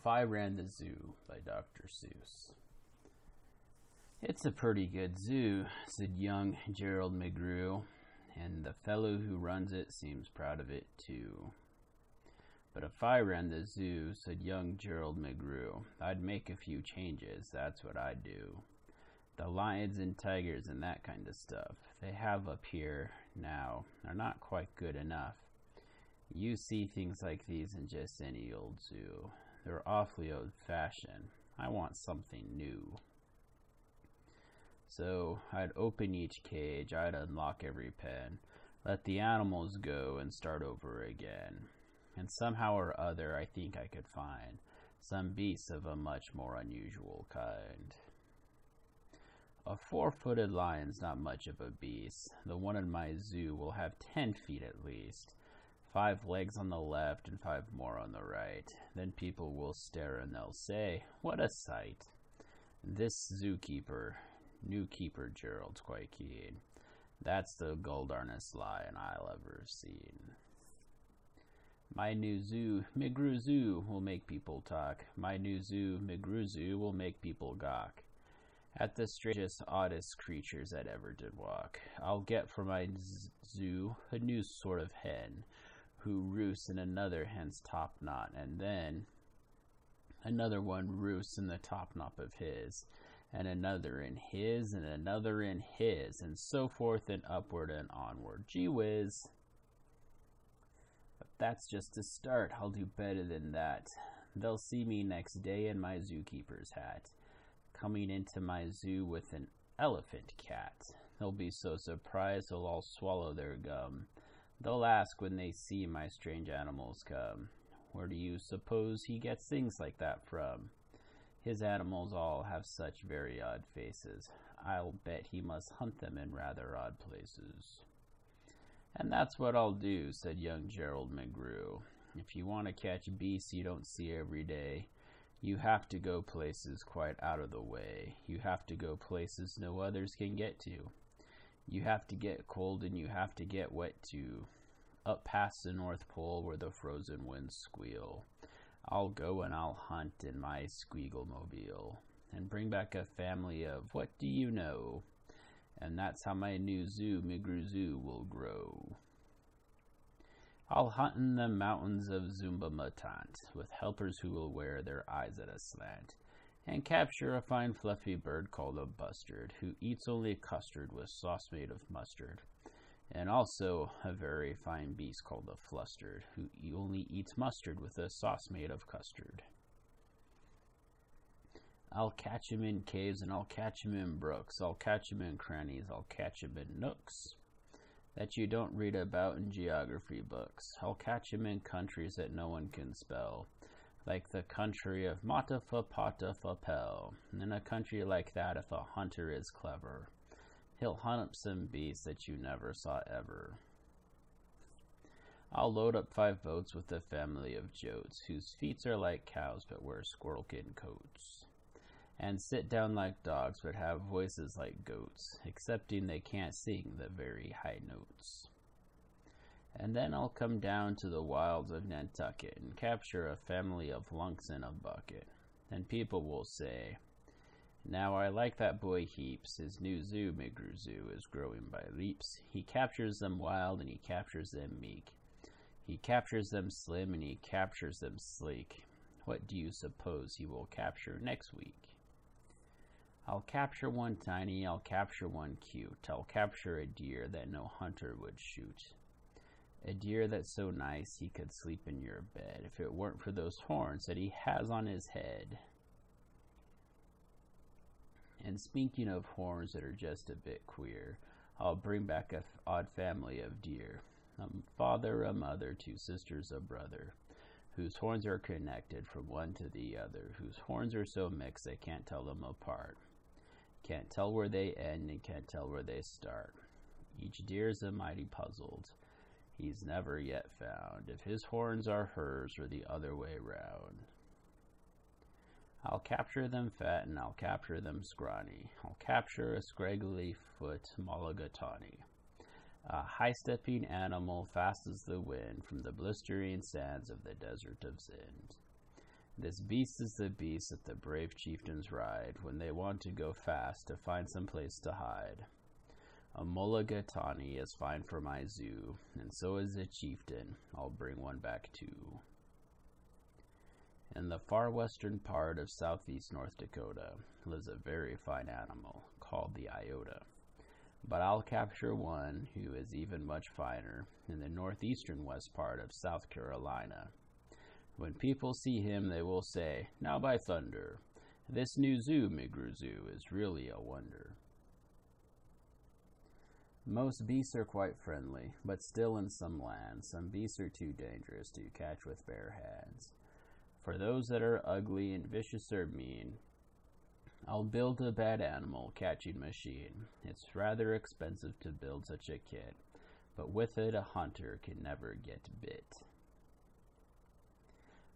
If I Ran the Zoo by Dr. Seuss. It's a pretty good zoo, said young Gerald McGrew, and the fellow who runs it seems proud of it too. But if I ran the zoo, said young Gerald McGrew, I'd make a few changes, that's what I'd do. The lions and tigers and that kind of stuff they have up here now are not quite good enough. You see things like these in just any old zoo. They're awfully old-fashioned. I want something new. So I'd open each cage, I'd unlock every pen, let the animals go and start over again. And somehow or other I think I could find some beasts of a much more unusual kind. A 4-footed lion's not much of a beast. The one in my zoo will have 10 feet at least. 5 legs on the left and 5 more on the right. Then people will stare and they'll say, what a sight. This zookeeper, new keeper Gerald's quite keen. That's the goldarnest lion I'll ever seen. My new zoo, McGrew Zoo, will make people talk. My new zoo, McGrew Zoo, will make people gawk at the strangest, oddest creatures that ever did walk. I'll get for my zoo a new sort of hen, who roosts in another hen's top knot, and then another one roosts in the top knot of his, and another in his, and another in his, and so forth and upward and onward. Gee whiz. But that's just a start. I'll do better than that. They'll see me next day in my zookeeper's hat, coming into my zoo with an elephant cat. They'll be so surprised they'll all swallow their gum. They'll ask when they see my strange animals come, where do you suppose he gets things like that from? His animals all have such very odd faces. I'll bet he must hunt them in rather odd places. And that's what I'll do, said young Gerald McGrew. If you want to catch beasts you don't see every day, you have to go places quite out of the way. You have to go places no others can get to. You have to get cold and you have to get wet too. Up past the North Pole where the frozen winds squeal. I'll go and I'll hunt in my Squeaglemobile and bring back a family of what do you know? And that's how my new zoo, McGrew Zoo, will grow. I'll hunt in the mountains of Zumba-Matant with helpers who will wear their eyes at a slant, and capture a fine fluffy bird called a bustard, who eats only custard with sauce made of mustard, and also a very fine beast called a flustered, who only eats mustard with a sauce made of custard. I'll catch him in caves and I'll catch him in brooks, I'll catch him in crannies, I'll catch him in nooks that you don't read about in geography books. I'll catch him in countries that no one can spell, like the country of Matafapatafapel. In a country like that, if a hunter is clever, he'll hunt up some beasts that you never saw ever. I'll load up 5 boats with a family of jotes, whose feet are like cows but wear squirrelkin coats, and sit down like dogs but have voices like goats, excepting they can't sing the very high notes. And then I'll come down to the wilds of Nantucket and capture a family of lunks in a bucket. And people will say, now I like that boy heaps. His new zoo, McGrew Zoo, is growing by leaps. He captures them wild and he captures them meek. He captures them slim and he captures them sleek. What do you suppose he will capture next week? I'll capture one tiny, I'll capture one cute. I'll capture a deer that no hunter would shoot. A deer that's so nice he could sleep in your bed if it weren't for those horns that he has on his head. And speaking of horns that are just a bit queer, I'll bring back a odd family of deer. A father, a mother, 2 sisters, a brother, whose horns are connected from one to the other, whose horns are so mixed they can't tell them apart. Can't tell where they end and can't tell where they start. Each deer's a mighty puzzled. He's never yet found if his horns are hers or the other way round. I'll capture them fat and I'll capture them scrawny. I'll capture a scraggly foot mulligatawny, a high-stepping animal fast as the wind from the blistering sands of the desert of Zend. This beast is the beast that the brave chieftains ride when they want to go fast to find some place to hide. A mulligatawny is fine for my zoo, and so is a chieftain. I'll bring one back too. In the far western part of southeast North Dakota lives a very fine animal called the Iota. But I'll capture one who is even much finer in the northeastern west part of South Carolina. When people see him, they will say, "Now by thunder, this new zoo, Migru Zoo, is really a wonder." Most beasts are quite friendly, but still in some lands, some beasts are too dangerous to catch with bare hands. For those that are ugly and vicious or mean, I'll build a bad animal catching machine. It's rather expensive to build such a kit, but with it a hunter can never get bit.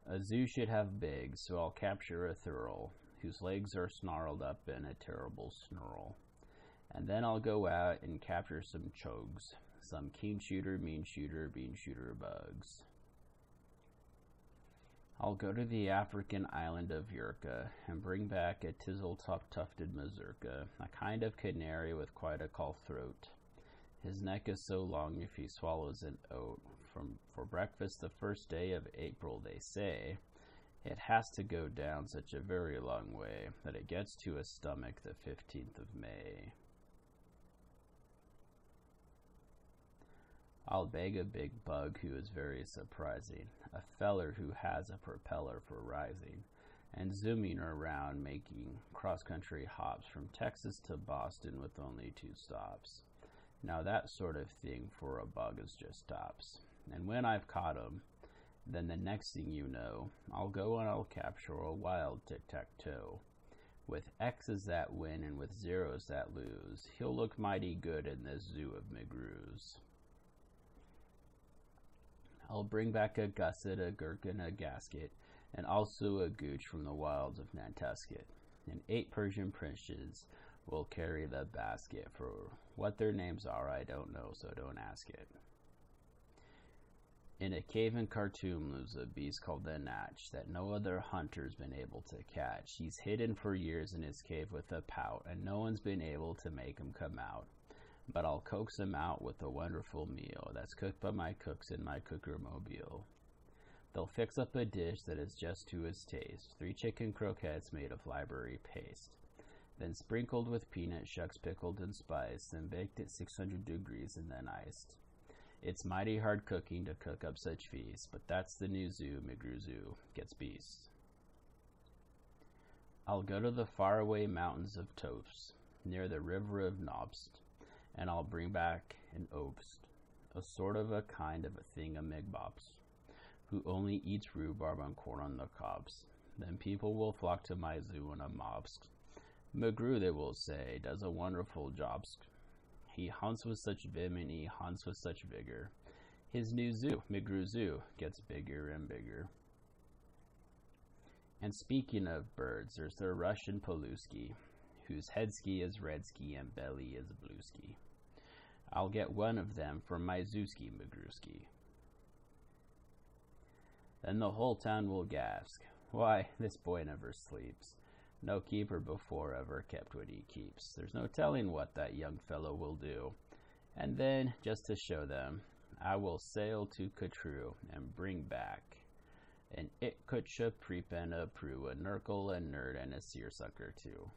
A zoo should have bigs, so I'll capture a thurl, whose legs are snarled up in a terrible snarl. And then I'll go out and capture some chogs, some keen shooter, mean shooter, bean shooter bugs. I'll go to the African island of Yurka and bring back a tizzle-top-tufted mazurka, a kind of canary with quite a call throat. His neck is so long if he swallows an oat. For breakfast the first day of April, they say, it has to go down such a very long way that it gets to his stomach the 15th of May. I'll beg a big bug who is very surprising, a feller who has a propeller for rising, and zooming around making cross-country hops from Texas to Boston with only 2 stops. Now that sort of thing for a bug is just tops. And when I've caught him, then the next thing you know, I'll go and I'll capture a wild tic-tac-toe. With X's that win and with zeros that lose, he'll look mighty good in this zoo of Migru's. I'll bring back a gusset, a gherkin, a gasket, and also a gooch from the wilds of Nantasket. And 8 Persian princes will carry the basket. For what their names are, I don't know, so don't ask it. In a cave in Khartoum lives a beast called the Natch that no other hunter's been able to catch. He's hidden for years in his cave with a pout, and no one's been able to make him come out. But I'll coax him out with a wonderful meal that's cooked by my cooks in my cooker-mobile. They'll fix up a dish that is just to his taste, 3 chicken croquettes made of library paste, then sprinkled with peanut shucks pickled and spiced, then baked at 600 degrees and then iced. It's mighty hard cooking to cook up such feasts, but that's the new zoo, Migru Zoo gets beasts. I'll go to the faraway mountains of Tofts, near the river of Nobst, and I'll bring back an obst, a sort of a kind of a thingamigbops, who only eats rhubarb and corn on the cobs. Then people will flock to my zoo in a mobst. Migru, they will say, does a wonderful jobst. He hunts with such vim and he hunts with such vigor. His new zoo, Migru Zoo, gets bigger and bigger. And speaking of birds, there's the Russian Poluski, whose head ski is red ski and belly is blue ski. I'll get one of them for my Zooski Migruski. Then the whole town will gasp, "Why, this boy never sleeps. No keeper before ever kept what he keeps. There's no telling what that young fellow will do." And then, just to show them, I will sail to Katru and bring back an Itkutcha, Preep, and a Prue, a Nurgle, a Nerd, and a Seersucker too.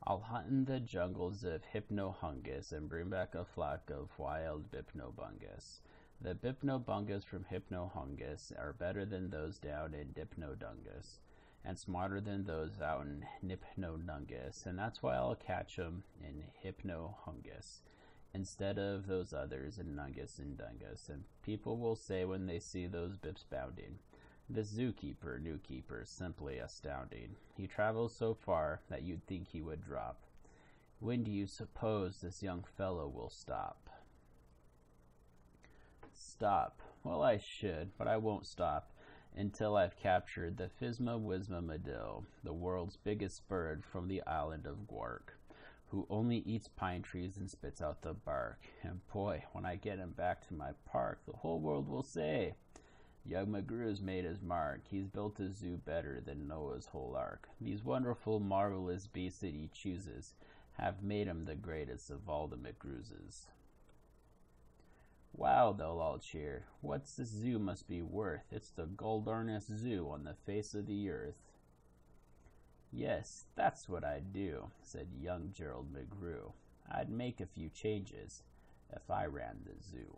I'll hunt in the jungles of Hypnohungus and bring back a flock of wild Bipnobungus. The Bipnobungus from Hypnohungus are better than those down in Dipnodungus, and smarter than those out in Nipnodungus, and that's why I'll catch 'em in Hypnohungus, instead of those others in Nungus and Dungus. And people will say when they see those Bips bounding, "This zookeeper, new keeper, is simply astounding. He travels so far that you'd think he would drop. When do you suppose this young fellow will stop?" Stop. Well, I should, but I won't stop until I've captured the Physma Wisma Medill, the world's biggest bird from the island of Gwark, who only eats pine trees and spits out the bark. And boy, when I get him back to my park, the whole world will say, Young McGrew's made his mark. He's built a zoo better than Noah's whole ark. These wonderful, marvelous beasts that he chooses have made him the greatest of all the McGrewses. Wow, they'll all cheer. What's this zoo must be worth? It's the goldarnest zoo on the face of the earth. Yes, that's what I'd do, said young Gerald McGrew. I'd make a few changes if I ran the zoo.